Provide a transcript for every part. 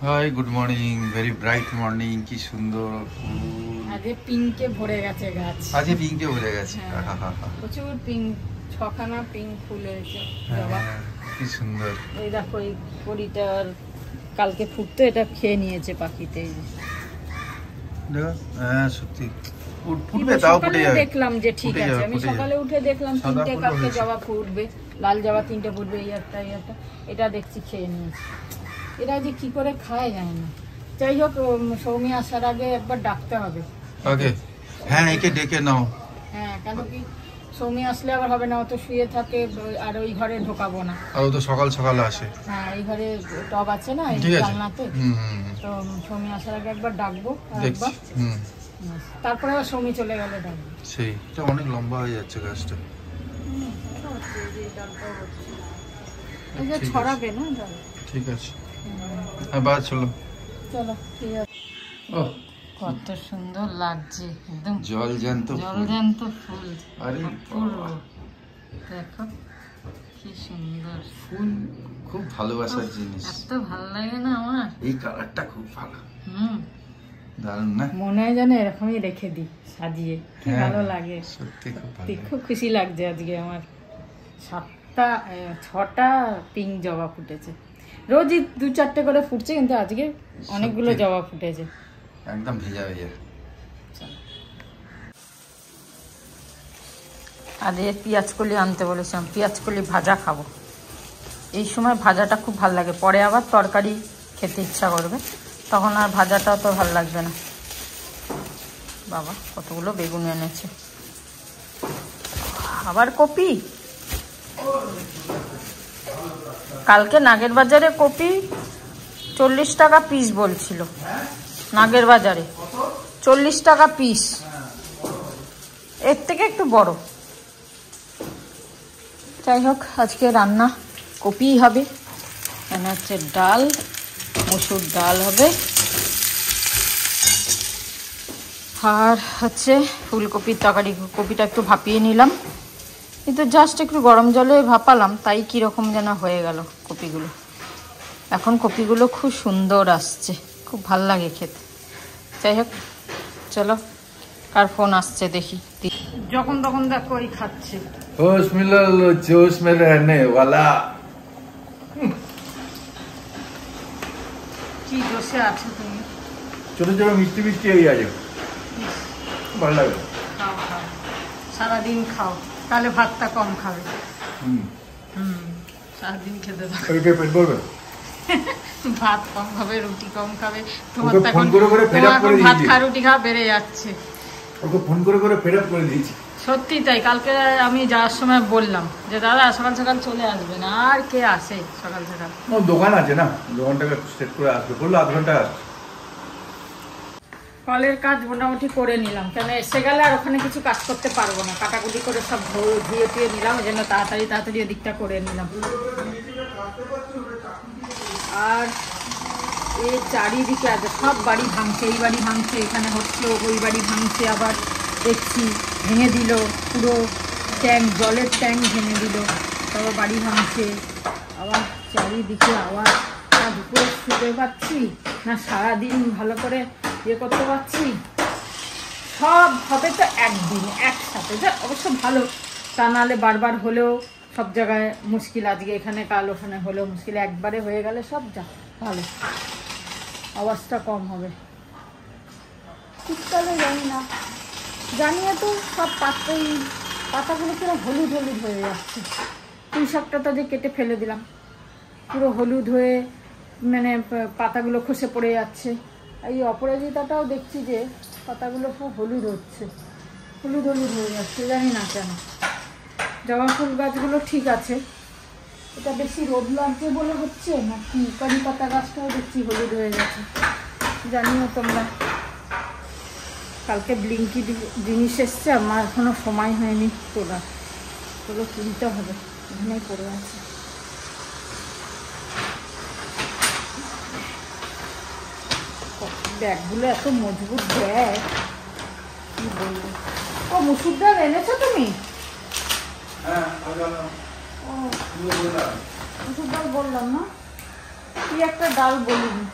Hi good morning, very bright morning. কি সুন্দর আজকে পিঙ্কে ভরে গেছে গাছ। আজকে পিঙ্কে ভরে গেছে। প্রচুর পিঙ্ক, ছখানা পিঙ্ক ফুল হয়েছে। কি সুন্দর। এই দেখো এই কড়িটার কালকে ফুটতো, এটা খেয়ে নিয়েছে পাখিতে। দেখো, হ্যাঁ সত্যি ফুটবে, তাও ফুটে যাবে। দেখলাম যে ঠিক আছে, আমি সকালে উঠে দেখলাম তিনটে কালকে জবা ফুটবে, লাল জবা তিনটে ফুটবে, এই একটা এটা দেখছি খেয়ে নিয়েছে। এরা যে কি করে খায় যায় না। যাই হোক, সৌমি আসার আগে একবার ডাকতে হবে। ওকে, হ্যাঁ একে ডেকে নাও। হ্যাঁ, কেন কি সৌমি আসলে আবার হবে না, ও তো শুয়ে থাকে, আর ওই ঘরে ঢোকাবো না। আর ও তো সকাল সকাল আসে। হ্যাঁ, এই ঘরে টব আছে না, এই জানলাতে। তো সৌমি আসার আগে একবার ডাকবো, একবার তারপরে আবার সৌমি চলে গেলে ডাকবো। সেই এটা অনেক লম্বা হয়ে যাচ্ছে গাছটা। এই যে ছড়াবে না। ঠিক আছে, আবার চলো চলো, ঠিক আছে। কত সুন্দর লাগছে, একদম জল জ্যান্ত ফুল। আরে দেখো কি সুন্দর ফুল, খুব ভালোবাসার জিনিস। এত ভালো লাগে না আমার, এই কালারটা খুব ভালো। দারুণ না? মনে হয় যেন এরকমই রেখে দিই সাজিয়ে, কি ভালো লাগে। সত্যি খুব ভালো, খুব খুশি লাগছে আজকে আমার। 6টা পিঙ্ক জবা ফুটেছে। রোজই 2-4টে করে ফুটছে, কিন্তু আজকে অনেকগুলো জবা ফুটেছে, একদম ভেজা ভেজা। আরে পেঁয়াজ কলি আনতে বলেছিলাম, পেঁয়াজ কলি ভাজা খাবো। এই সময় ভাজাটা খুব ভালো লাগে, পরে আবার তরকারি খেতে ইচ্ছা করবে, তখন আর ভাজাটা তো ভালো লাগবে না। বাবা কতগুলো বেগুন এনেছে, আবার কপি। কালকে নাগের বাজারে কপি 40 টাকা পিস বলছিল, নাগের বাজারে 40 টাকা পিস, এর থেকে একটু বড়। যাই হোক, আজকে রান্না কপিই হবে। এখানে হচ্ছে ডাল, মসুর ডাল হবে, আর হচ্ছে ফুলকপির তরকারি। কপিটা একটু ভাপিয়ে নিলাম, কিন্তু জাস্ট একটু গরম জলে ভাপালাম, তাই কীরকম যেন হয়ে গেল কপিগুলো। এখন কপিগুলো খুব সুন্দর আসছে, খুব ভাল লাগে খেতে। যাই হোক চলো, কার ফোন আসছে দেখি। যখন তখন দেখো ওই খাচ্ছে। होश में लो, जोश में रहने वाला। কি জোশে আছো তুমি? ছোট ছোট মিষ্টি মিষ্টি হয়ে যাবে, ভালো লাগে। খাও খাও, সারাদিন খাও, তাহলে ভাতটা কম খাবে। সারাদিন খেতে থাকো, পেট ভরবে। ভাত কম খাবে, রুটি কম খাবে। তোমার ওকে ফোন করে করে ফেড আপ করে দিয়েছি, ভাত খা রুটি খা বেড়ে যাচ্ছে। ওকে ফোন করে করে ফেড আপ করে দিয়েছি। সত্যি তাই, কালকে আমি যাওয়ার সময় বললাম যে দাদা সকাল সকাল চলে আসবেন, আর কে আসে সকাল সকাল। ও দোকান আছে না, দোকানটাকে সেট করে আসবে, বললো আধ ঘন্টা আসবে। কলের কাজ মোটামুটি করে নিলাম, কেন এসে গেলে আর ওখানে কিছু কাজ করতে পারবো না। কাটাকুটি করে সব ধুয়ে টুয়ে নিলাম, ওই জন্য তাড়াতাড়ি ওদিকটা করে নিলাম। আর এই চারিদিকে আছে, সব বাড়ি ভাঙছে, এই বাড়ি ভাঙছে, এখানে হচ্ছিল, ওই বাড়ি ভাঙছে, আবার দেখছি ভেঙে দিল পুরো ট্যাঙ্ক, জলের ট্যাঙ্ক ভেঙে দিল, তারপর বাড়ি ভাঙছে। আবার চারিদিকে আওয়াজ, না দুপুরে শুতে পাচ্ছি, না সারাদিন ভালো করে করতে পারছি। সব হবে তো একদিন একসাথে, যা অবশ্য ভালো, তা নাহলে বারবার হলেও সব জায়গায় মুশকিল। আজকে এখানে কাল ওখানে হলেও মুশকিল, একবারে হয়ে গেলে সব যা ভালো, আওয়াজটা কম হবে। শীতকালে জানিয়ে তো সব পাতাগুলো পুরো হলুদ হলুদ হয়ে যাচ্ছে। পুঁই শাকটা তো যে কেটে ফেলে দিলাম, পুরো হলুদ হয়ে মানে পাতাগুলো খসে পড়ে যাচ্ছে। এই অপরাজিতাটাও দেখছি যে পাতাগুলো সব হলুদ হচ্ছে, হলুদ হলুদ হয়ে যাচ্ছে, জানি না কেন। জবা ফুল গাছগুলো ঠিক আছে, এটা বেশি রোদ লাগছে বলে হচ্ছে না কি, কারি পাতা গাছটাও দেখছি হলুদ হয়ে গেছে। জানিও তোমরা। কালকে ব্লিঙ্কি জিনিস এসছে, আমার এখনো সময় হয়নি তোলা, ওগুলো কিনতে হবে, এখানেই পড়ে আছে। ব্যাগগুলো এত মজবুত ব্যাগ, কি বলবো। ও মুসুর ডাল এনেছো তুমি? মুসুর ডাল বললাম না, কি একটা ডাল বলিনি।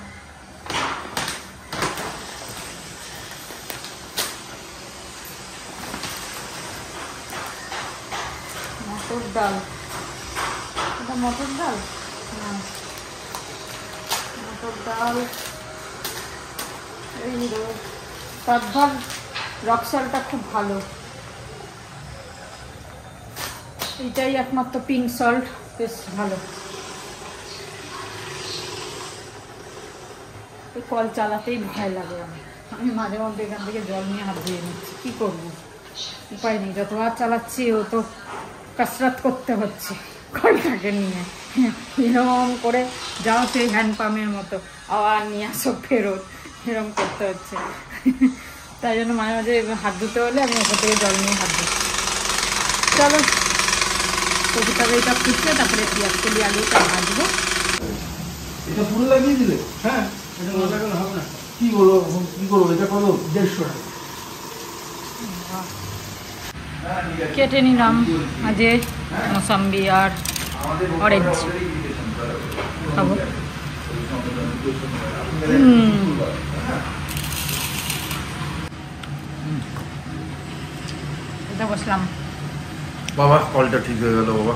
ডাল, এটা মটর ডাল, মটর ডাল, এই তারপর রক্সালটা খুব ভালো, এইটাই একমাত্র পিঙ্ক সল্ট, বেশ ভালো। এই কল চালাতেই ভয় লাগে আমি মাঝে মধ্যে এখান থেকে জল নিয়ে হাত ধুয়ে নিচ্ছি, কী করবো, উপায় নেই, যতবার চালাচ্ছি ও তো কসরত করতে হচ্ছে কলটাকে নিয়ে, এরকম করে যাও সেই হ্যান্ড পাম্পের মতো আবার নিয়ে আসো ফেরত, এরকম করতে হচ্ছে। তাই জন্য মাঝে মাঝে হাত ধুতে হলে আমি ওপর থেকে জল নিয়ে হাত ধুই। চলো কপিটাকে এটা ফুটলে তারপরে পেঁয়াজ কলি আলুটা ভাজবো। এটা পুরো লাগিয়ে দিলে? হ্যাঁ, এটা না লাগালে হবে না। কি বলো, কি করবো, এটা কত? 150 টাকা। কেটে নিলাম আজে মৌসম্বি আর অরেঞ্জ খাবো। এটা বসলাম। বাবা কলটা ঠিক হয়ে গেল বাবা।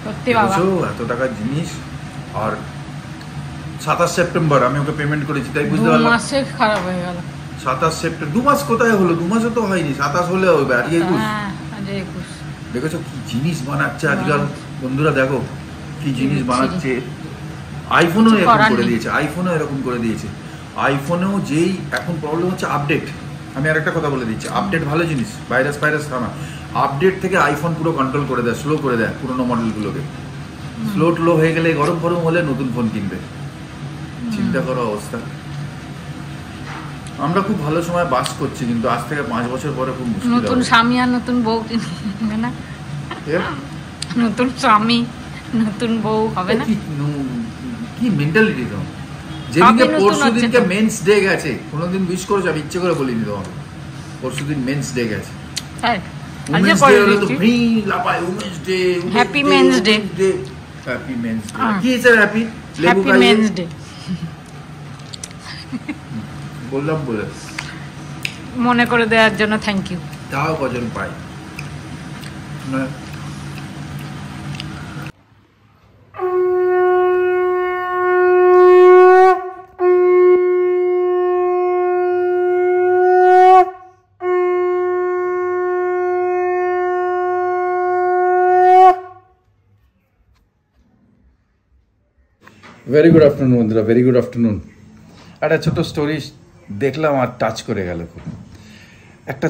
সত্যি বাবা, এত টাকার জিনিস। আর 27 সেপ্টেম্বর আমি ওকে পেমেন্ট করেছি, তাই বুঝতে পারলাম। 2 মাসে খারাপ হয়ে গেল। 27 সেপ্টেম্বর, 2 মাস কোথায় হলো? 2 মাসও তো হয়নি, 27 হলে হবে। আর 21 দেখেছো কি জিনিস বানাচ্ছে আজকাল বন্ধুরা, দেখো কি জিনিস বানাচ্ছে। আইফোনও এরকম করে দিয়েছে, আইফোনও এরকম করে দিয়েছে। আইফোনেও যেই এখন প্রবলেম হচ্ছে আপডেট। আমি আর একটা কথা বলে দিচ্ছি, আপডেট ভালো জিনিস, ভাইরাস ফাইরাস খানা। আপডেট থেকে আইফোন পুরো কন্ট্রোল করে দেয়, স্লো করে দেয় পুরোনো মডেলগুলোকে। স্লো টো হয়ে গেলে গরম গরম হলে নতুন ফোন কিনবে, চিন্তা করো অবস্থা। আমরা খুব ভালো সময় বাস করছি, কিন্তু আজ থেকে 5 বছর পরে খুব মুশকিল হবে। নতুন স্বামী আর নতুন বউ কিনবে না? নতুন স্বামী নতুন বউ হবে না? কি মেন্টালিটি তো। যেদিনকে পরশুদিনকে মেন্স ডে গেছে, কোনোদিন উইশ করেছো? আমি ইচ্ছে করে বলিনি তোমাকে। পরশুদিন মেন্স ডে গেছে। হ্যাঁ, উমেন্স ডে হলো তো ফ্রি লাপাই women's day. Happy men's day. Happy men's day. কি sir happy? Happy men's day বললাম বলে মনে করে দেওয়ার জন্য থ্যাংক ইউ। তাও কজন পাই না। ভেরি গুড আফটারনুন বন্ধুরা, ভেরি গুড আফটারনুন। একটা ছোট স্টোরি দেখলাম আর টাচ করে গেল খুব। একটা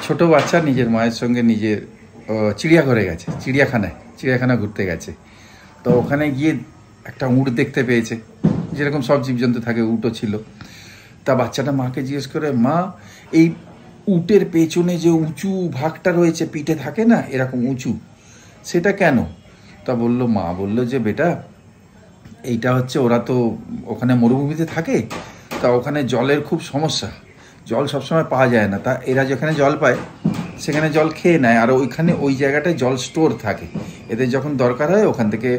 ছোট বাচ্চা নিজের মায়ের সঙ্গে নিজের চিড়িয়াঘরে গেছে, চিড়িয়াখানা ঘুরতে গেছে। তো ওখানে গিয়ে একটা উট দেখতে পেয়েছে, যেরকম সব জীবজন্তু থাকে, উটও ছিল। তা বাচ্চাটা মাকে জিজ্ঞেস করে, মা এই উটের পেছনে যে উঁচু ভাগটা রয়েছে, পিঠে থাকে না এরকম উঁচু, সেটা কেন? তা মা বলল যে বেটা, এইটা হচ্ছে ওরা তো ওখানে মরুভূমিতে থাকে, তা ওখানে জলের খুব সমস্যা, জল সবসময় পাওয়া যায় না। তা এরা যেখানে জল পায় সেখানে জল খেয়ে নেয়, আর ওইখানে ওই জায়গাটায় জল স্টোর থাকে, এদের যখন দরকার হয় ওখান থেকে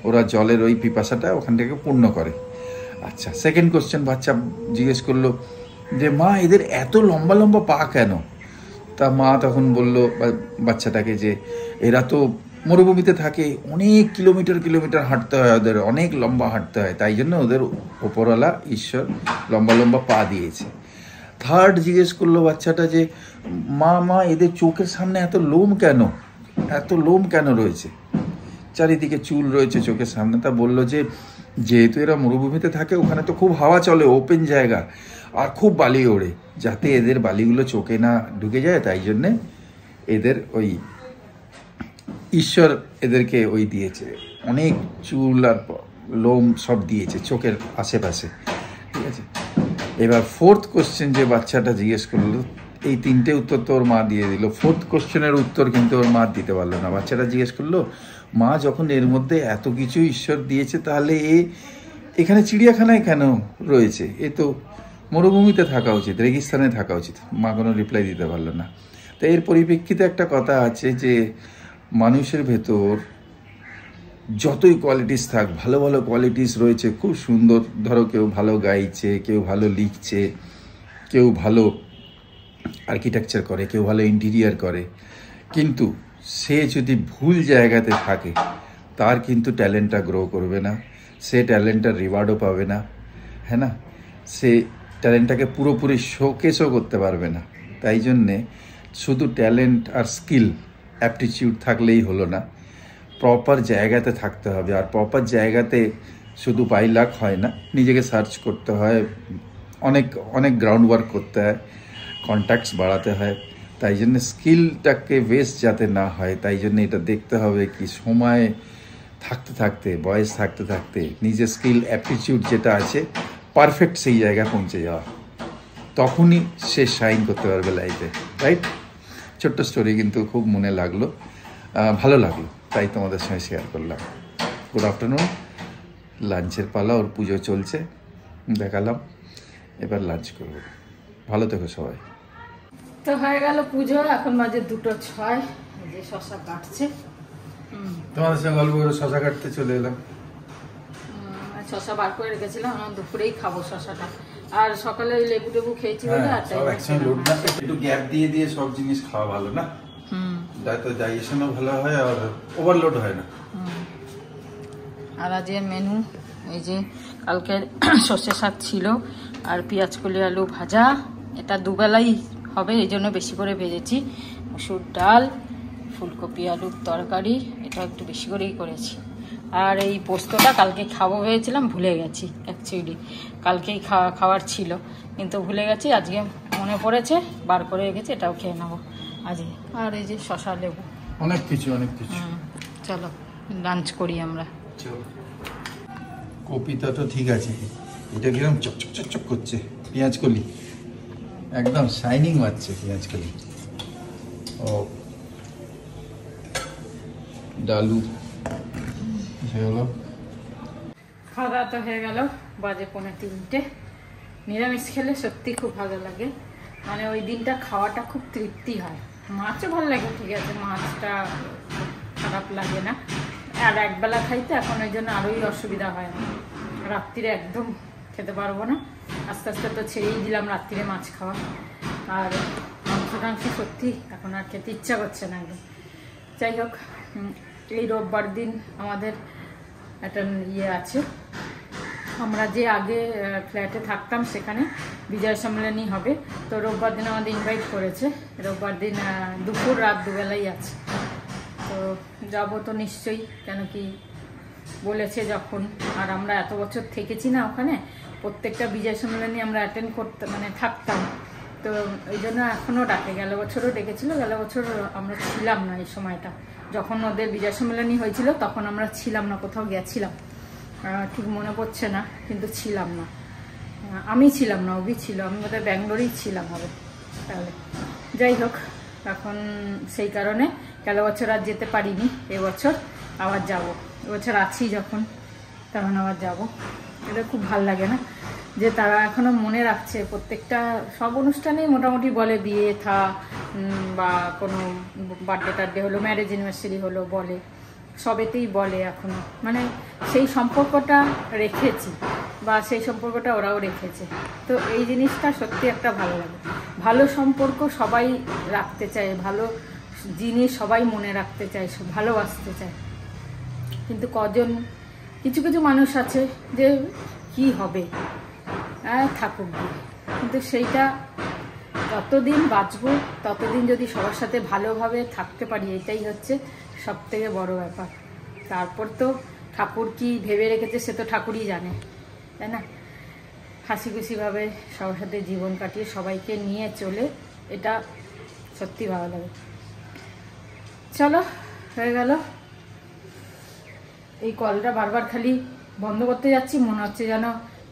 ওরা জলের ওই পিপাসাটা ওখান থেকে পূর্ণ করে। আচ্ছা, সেকেন্ড কোশ্চেন বাচ্চা জিজ্ঞেস করলো যে মা এদের এত লম্বা লম্বা পা কেন? তা মা তখন বললো বাচ্চাটাকে যে এরা তো মরুভূমিতে থাকে, অনেক কিলোমিটার হাঁটতে হয়, ওদের অনেক লম্বা হাঁটতে হয়, তাই জন্য ওদের ওপরওয়ালা ঈশ্বর লম্বা লম্বা পা দিয়েছে। থার্ড জিজ্ঞেস করলো বাচ্চাটা যে মা এদের চোখের সামনে এত লোম কেন রয়েছে, চারিদিকে চুল রয়েছে চোখের সামনে? তা বললো যে যেহেতু এরা মরুভূমিতে থাকে, ওখানে তো খুব হাওয়া চলে, ওপেন জায়গা, আর খুব বালি ওড়ে, যাতে এদের বালিগুলো চোখে না ঢুকে যায়, তাই জন্যে এদের ওই ঈশ্বর এদেরকে ওই দিয়েছে, অনেক চুল আর লোম সব দিয়েছে চোখের আশেপাশে, ঠিক আছে। এবার ফোর্থ কোশ্চেন যে বাচ্চাটা জিজ্ঞেস করলো, এই 3টে উত্তর তো ওর মা দিয়ে দিল, ফোর্থ কোশ্চেনের উত্তর কিন্তু ওর মা দিতে পারলো না। বাচ্চাটা জিজ্ঞেস করলো, মা যখন এর মধ্যে এত কিছু ঈশ্বর দিয়েছে, তাহলে এখানে চিড়িয়াখানায় কেন রয়েছে? এ তো মরুভূমিতে থাকা উচিত, রেগিস্তানে থাকা উচিত। মা কোনো রিপ্লাই দিতে পারলো না। তো এর পরিপ্রেক্ষিতে একটা কথা আছে যে মানুষের ভেতর যতই কোয়ালিটিস থাক, ভালো ভালো কোয়ালিটিস রয়েছে, খুব সুন্দর। ধরো কেউ ভালো গাইছে, কেউ ভালো লিখছে, কেউ ভালো আর্কিটেকচার করে, কেউ ভালো ইন্টেরিয়ার করে, কিন্তু সে যদি ভুল জায়গাতে থাকে তার কিন্তু ট্যালেন্টটা গ্রো করবে না, সে ট্যালেন্টটার রিওয়ার্ডও পাবে না, হ্যাঁ না, সে ট্যালেন্টটাকে পুরোপুরি শোকেসও করতে পারবে না। তাই জন্যে শুধু ট্যালেন্ট আর স্কিল অ্যাপটিটিউড থাকলেই হলো না, প্রপার জায়গাতে থাকতে হবে। আর প্রপার জায়গাতে শুধু বাই লাক হয় না, নিজেকে সার্চ করতে হয়, অনেক অনেক গ্রাউন্ড ওয়ার্ক করতে হয়, কন্ট্যাক্টস বাড়াতে হয়। তাই জন্য স্কিলটাকে ওয়েস্ট যাতে না হয়, তাই জন্য এটা দেখতে হবে কি সময় থাকতে থাকতে, বয়স থাকতে থাকতে নিজের স্কিল অ্যাপটিটিউড যেটা আছে পারফেক্ট সেই জায়গায় পৌঁছে যাওয়া, তখনই সে শাইন করতে পারবে লাইফে, রাইট? ছোট্ট স্টোরি কিন্তু খুব মনে লাগলো, ভালো লাগলো, তাই তোমাদের সঙ্গে শেয়ার করলাম। গুড আফটারনুন, লাঞ্চের পালা, ওর পুজো চলছে, দেখালাম, এবার লাঞ্চ করবো। ভালো থেকো সবাই। তো হয়ে গেল পুজো, এখন বাজে 2:06, যে শশা কাটছে। তোমাদের সঙ্গে গল্প করে শশা কাটতে চলে এলাম। শশা বার করে রেখেছিলাম, আমার দুপুরেই খাবো শশাটা। আর সকালে লেবু টেবু খেয়েছি বলে আর একটু গ্যাপ দিয়ে দিয়ে সব জিনিস খাওয়া ভালো না, তো ডাইজেশনও ভালো হয় আর ওভারলোড হয় না। আর আজ মেনু এই যে কালকে সর্ষে শাক ছিল আর পেঁয়াজ কলি আলু ভাজা, এটা দুবেলাই হবে এই জন্য বেশি করে ভেজেছি। মসুর ডাল, ফুলকপি আলুর তরকারি, এটা একটু বেশি করেই করেছি। আর এই পোস্তটা কালকে খাবো ভেবেছিলাম, ভুলে গেছি। অ্যাকচুয়ালি কালকেই খাওয়ার ছিল কিন্তু ভুলে গেছি, আজকে মনে পড়েছে, বার করে রেখেছি, এটাও খেয়ে নেবো আজকে। আর এই যে শশা লেবু, অনেক কিছু। চলো লাঞ্চ করি আমরা। কপিটা তো ঠিক আছে, এটা কিরকম চকচক চকচক করছে, পেঁয়াজ কলি একদম শাইনিং মারছে পেঁয়াজ কলি। ও ডালু হলো, খাওয়া দাওয়া তো হয়ে গেল, বাজে 2:45। নিরামিষ খেলে সত্যি খুব ভালো লাগে, মানে ওই দিনটা খাওয়াটা খুব তৃপ্তি হয়। মাছও ভালো লাগে, ঠিক আছে, মাছটা খারাপ লাগে না। আর একবেলা খাইতে এখন ওই জন্য আরোই অসুবিধা হয় না, রাত্রিরে একদম খেতে পারবো না। আস্তে আস্তে তো ছেড়েই দিলাম রাত্রিরে মাছ খাওয়া। আর মাংস সত্যি এখন আর খেতে ইচ্ছা করছে না একদম। যাই হোক, এই রোববার দিন আমাদের একটা আছে, আমরা যে আগে ফ্ল্যাটে থাকতাম সেখানে বিজয় সম্মেলনী হবে, তো রোববার দিন আমাদের ইনভাইট করেছে। রোববার দিন দুপুর রাত দুবেলাই আছে, তো যাবো তো নিশ্চয়ই, কেন কি বলেছে যখন। আর আমরা এত বছর থেকেছি না ওখানে, প্রত্যেকটা বিজয় সম্মেলনী আমরা অ্যাটেন্ড করতাম, মানে থাকতাম, তো এই জন্য এখনও ডাকে। গেল বছরও ডেকেছিল, গেল বছর আমরা ছিলাম না এই সময়টা, যখন ওদের বিজয় সম্মেলনী হয়েছিল তখন আমরা ছিলাম না, কোথাও গেছিলাম, ঠিক মনে পড়ছে না, কিন্তু ছিলাম না। আমি ছিলাম না, ওবি ছিল, আমি বোধহয় ব্যাঙ্গালোরেই ছিলাম হবে তাহলে। যাই হোক, এখন সেই কারণে গেল বছর আর যেতে পারিনি, এবছর আবার যাব। এবছর আছি যখন, তখন আবার যাব। এটা খুব ভাল লাগে না যে তারা এখনো মনে রাখছে, প্রত্যেকটা সব অনুষ্ঠানেই মোটামুটি বলে, বিয়ে থা বা কোনো বার্থডে টার্থডে হলো, ম্যারেজ অ্যানিভার্সারি হলো, বলে, সবেতেই বলে এখনো, মানে সেই সম্পর্কটা রেখেছি বা সেই সম্পর্কটা ওরাও রেখেছে। তো এই জিনিসটা সত্যি একটা ভালো লাগে। ভালো সম্পর্ক সবাই রাখতে চায়, ভালো জিনিস সবাই মনে রাখতে চায়, ভালোবাসতে চায়, কিন্তু কজন কিছু কিছু মানুষ আছে যে কি হবে থাকুক, কিন্তু সেইটা যতদিন বাঁচবো ততদিন যদি সবার সাথে ভালোভাবে থাকতে পারি, এটাই হচ্ছে সব থেকে বড় ব্যাপার। তারপর তো ঠাকুর কি ভেবে রেখেছে সে তো ঠাকুরই জানে, তাই না? হাসি খুশিভাবে সবার সাথে জীবন কাটিয়ে সবাইকে নিয়ে চলে, এটা সত্যি ভালো লাগে। চলো, হয়ে গেল। এই কলটা বারবার খালি বন্ধ করতে যাচ্ছি, মনে হচ্ছে যেন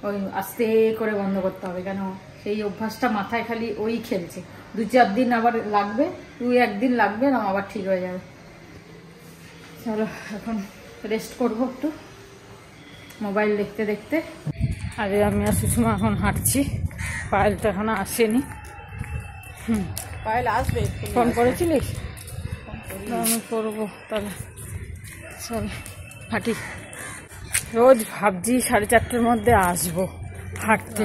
ওই আস্তে করে বন্ধ করতে হবে, কেন সেই অভ্যাসটা মাথায় খালি ওই খেলছে। 2-4 দিন আবার লাগবে, 2-1 দিন লাগবে, না আবার ঠিক হয়ে যাবে। চলো এখন রেস্ট করবো একটু, মোবাইল দেখতে দেখতে। আরে আমি আর সুষমা এখন হাঁটছি, পায়েল তো এখনো আসেনি। পায়েল আসবে, ফোন করেছিলিস? আমি করবো তাহলে, চল হাঁটি। রোজ ভাবছি 4:30টার মধ্যে আসবো হাঁটতে,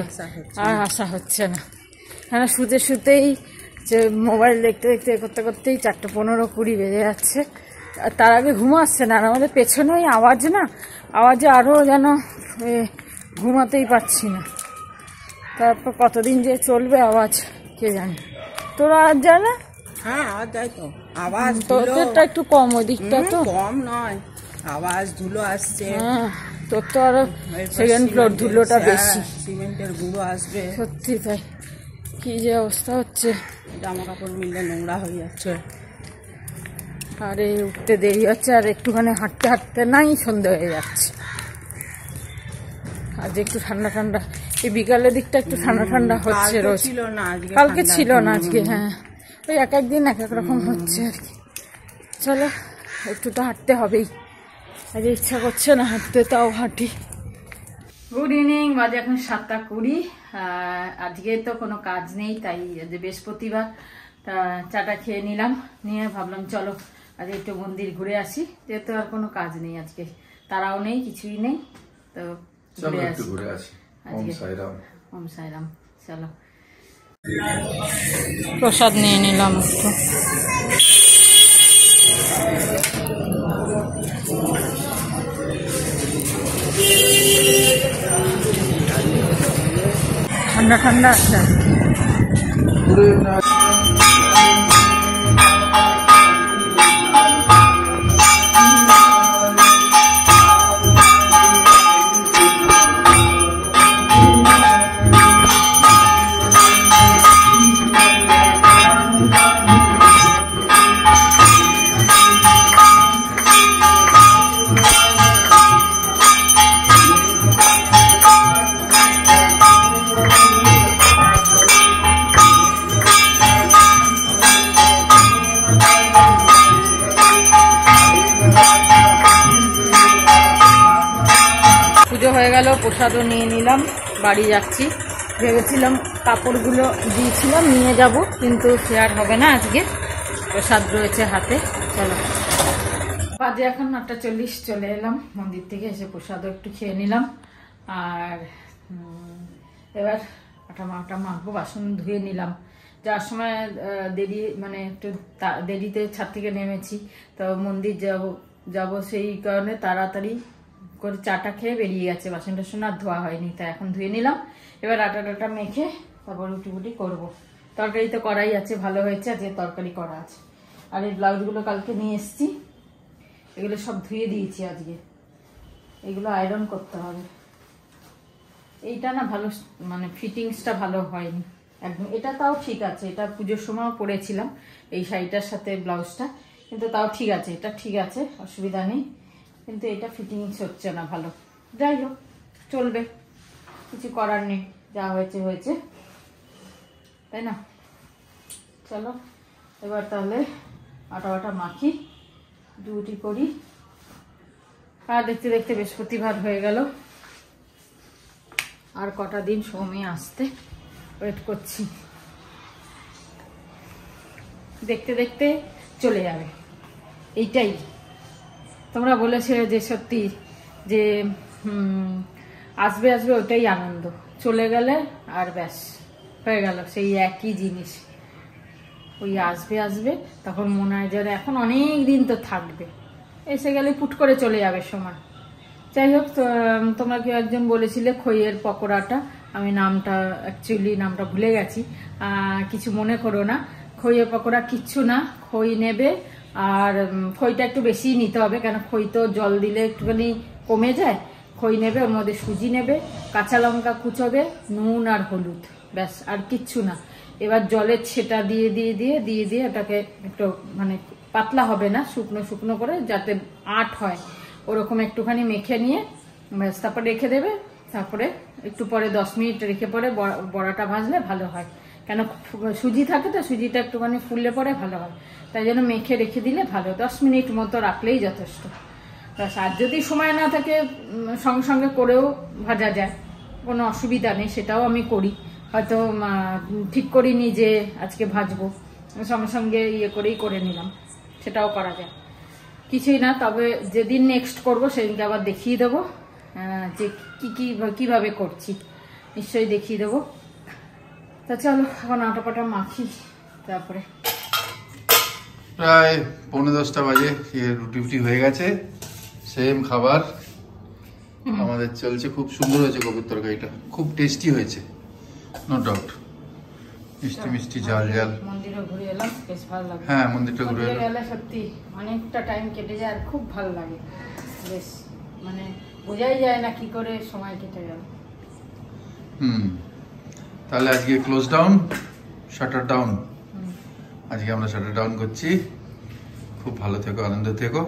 আর আসা হচ্ছে না, কেন শুতে শুতেই যে মোবাইল দেখতে দেখতে করতে করতেই 4:15-20 বেজে যাচ্ছে। আর তার আগে ঘুম আসছে না, আর আমাদের পেছনে ওই আওয়াজ না, আওয়াজে আরও যেন ঘুমাতেই পারছি না। তারপর কতদিন যে চলবে আওয়াজ কে জানে। তোর আওয়াজ যায় না? হ্যাঁ আওয়াজ যায় তো, আওয়াজ তোরটা একটু কম, ওই দিকটা তো কম নয়, আওয়াজ ধুলো আসছে। হ্যাঁ তোর তো আরো সেকেন্ড ফ্লোর, ধুলোটা বেশি, সিমেন্টের গুঁড়ো আসবে। সত্যি তাই, কি যে অবস্থা হচ্ছে, জামা কাপড় মিললে নোংরা হয়ে যাচ্ছে। আরে উঠতে দেরি হচ্ছে, আর একটুখানি হাঁটতে হাঁটতে নাই সন্ধে হয়ে যাচ্ছে। আজ একটু ঠান্ডা ঠান্ডা, এই বিকালের দিকটা একটু ঠান্ডা ঠান্ডা হচ্ছে রোজ, ছিল না আজকে, কালকে ছিল না আজকে। হ্যাঁ ওই এক একদিন এক এক রকম হচ্ছে আর কি। চলো একটু তো হাঁটতে হবেই, আজ ইচ্ছা করছে না হাঁটতে, তাও হাঁটি। গুড ইভিনিং, বাজে এখন 7:20। আজকে তো কোনো কাজ নেই, তাই যে বৃহস্পতিবার, তা চাটা খেয়ে নিলাম, নিয়ে ভাবলাম চলো আজকে একটু মন্দির ঘুরে আসি, যেহেতু আর কোনো কাজ নেই আজকে, তারাও নেই, কিছুই নেই, তো ঘুরে আসি। ওম সাইরাম। চলো প্রসাদ নিয়ে নিলাম একটু। ঠান্ডা ঠান্ডা আছে। হয়ে গেল, প্রসাদও নিয়ে নিলাম, বাড়ি যাচ্ছি। ভেবেছিলাম কাপড়গুলো দিয়েছিলাম নিয়ে যাব, কিন্তু সে আর হবে না, আজকে প্রসাদ রয়েছে হাতে। চলো বাজে এখন 8:40, চলে এলাম মন্দির থেকে, এসে প্রসাদও একটু খেয়ে নিলাম। আর এবার আটা মাখবো, বাসন ধুয়ে নিলাম। যাওয়ার সময় দেরি, মানে একটু দেরিতে ছাদ থেকে নেমেছি, তো মন্দির যাব সেই কারণে তাড়াতাড়ি করে চাটা খেয়ে বেরিয়ে গেছে, বাসন টাসন আর ধোয়া হয়নি, তাই এখন ধুয়ে নিলাম। এবার আটা মেখে তারপর রুটি বুটি করবো। তরকারি তো করাই আছে, ভালো হয়েছে যে তরকারি করা আছে। আর এই ব্লাউজগুলো কালকে নিয়ে এসছি, এগুলো সব ধুয়ে দিয়েছি আজকে, এগুলো আয়রন করতে হবে। এইটা না ভালো, মানে ফিটিংসটা ভালো হয়নি একদম। এটা তাও ঠিক আছে, এটা পুজোর সময় পরেছিলাম এই শাড়িটার সাথে ব্লাউজটা, কিন্তু তাও ঠিক আছে, এটা ঠিক আছে, অসুবিধা নেই। কিন্তু এটা ফিটিংস হচ্ছে না ভালো। যাই হোক, চলবে, কিছু করার নেই, যা হয়েছে হয়েছে, তাই না। চলো এবার তাহলে আটা মাখি, রুটি করি। আর দেখতে দেখতে বৃহস্পতিবার হয়ে গেল, আর কটা দিন সময় আসতে ওয়েট করছি, দেখতে দেখতে চলে যাবে। এইটাই তোমরা বলেছিলে যে সত্যি যে আসবে আসবে, ওটাই আনন্দ। চলে গেলে আর ব্যাস হয়ে গেল সেই একই জিনিস, ওই আসবে আসবে, তখন মনে হয় যেন এখন অনেক দিন তো থাকবে, এসে গেলে পুট করে চলে যাবে সময়। যাই হোক, তোমরা কেউ একজন বলেছিলে খইয়ের পকোড়াটা, আমি অ্যাকচুয়ালি নামটা ভুলে গেছি, কিছু মনে করো না। খইয়ের পকোড়া কিচ্ছু না, খই নেবে, আর খইটা একটু বেশি নিতে হবে, কেন খই তো জল দিলে একটুখানি কমে যায়। খই নেবে, ওর মধ্যে সুজি নেবে, কাঁচা লঙ্কা কুচোবে, নুন আর হলুদ, ব্যাস আর কিচ্ছু না। এবার জলের ছেটা দিয়ে এটাকে একটু, মানে পাতলা হবে না, শুকনো শুকনো করে, যাতে আট হয় ওরকম একটুখানি মেখে নিয়ে ব্যাস তারপর রেখে দেবে। তারপরে একটু পরে 10 মিনিট রেখে পরে বড়াটা ভাজলে ভালো হয়, কেন সুজি থাকে তো, সুজিটা একটুখানি ফুললে পরে ভালো হয়, তাই জন্য মেখে রেখে দিলে ভালো। 10 মিনিট মতো রাখলেই যথেষ্ট। ব্যাস, আর যদি সময় না থাকে সঙ্গে সঙ্গে করেও ভাজা যায়, কোনো অসুবিধা নেই, সেটাও আমি করি। হয়তো ঠিক করিনি যে আজকে ভাজবো, সঙ্গে সঙ্গে করেই করে নিলাম, সেটাও করা যায়, কিছুই না। তবে যেদিন নেক্সট করবো সেদিনকে আবার দেখিয়ে দেবো যে কিভাবে করছি, নিশ্চয়ই দেখিয়ে দেবো। তা চলো এখন আটা মাখি, তারপরে প্রায় 9:45 বাজে, রুটি ফুটি হয়ে গেছে, সেম খাবার আমাদের চলছে। খুব সুন্দর হয়েছে কপির তরকারিটা, খুব টেস্টি হয়েছে, নো ডাউট। মিষ্টি মিষ্টি ঝাল ঝাল। মন্দিরে ঘুরে এলাম, বেশ ভালো লাগে। হ্যাঁ, মন্দিরটা ঘুরে মন্দিরে এলাম। গেলে সত্যি অনেকটা টাইম কেটে যায় আর খুব ভালো লাগে, বেশ মানে বোঝাই যায় না কি করে সময় কেটে গেল। তাহলে আজকে ক্লোজ ডাউন, শাটার ডাউন। আজকে আমরা শাটার ডাউন করছি। খুব ভালো থেকো, আনন্দ থেকো।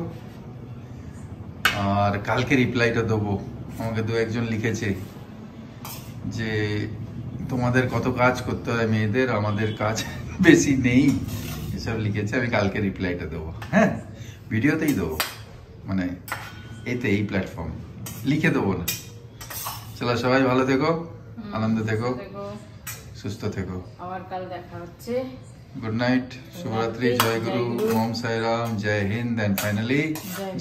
আর কালকে রিপ্লাইটা দেবো। আমাকে দু একজন লিখেছে যে তোমাদের কত কাজ করতে হয় মেয়েদের, আমাদের কাজ বেশি নেই, এসব লিখেছে। আমি কালকে রিপ্লাইটা দেবো। হ্যাঁ, ভিডিওতেই দেবো, মানে এতে, এই প্ল্যাটফর্ম লিখে দেবো না। চলো, সবাই ভালো থেকো, আনন্দ থেকো, সুস্থ থেকো। আবার কাল দেখা হচ্ছে। गुड नाइट, शुभरात्रि, जय गुरु, ओम साई राम, जय हिंद एंड फाइनली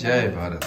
जय भारत।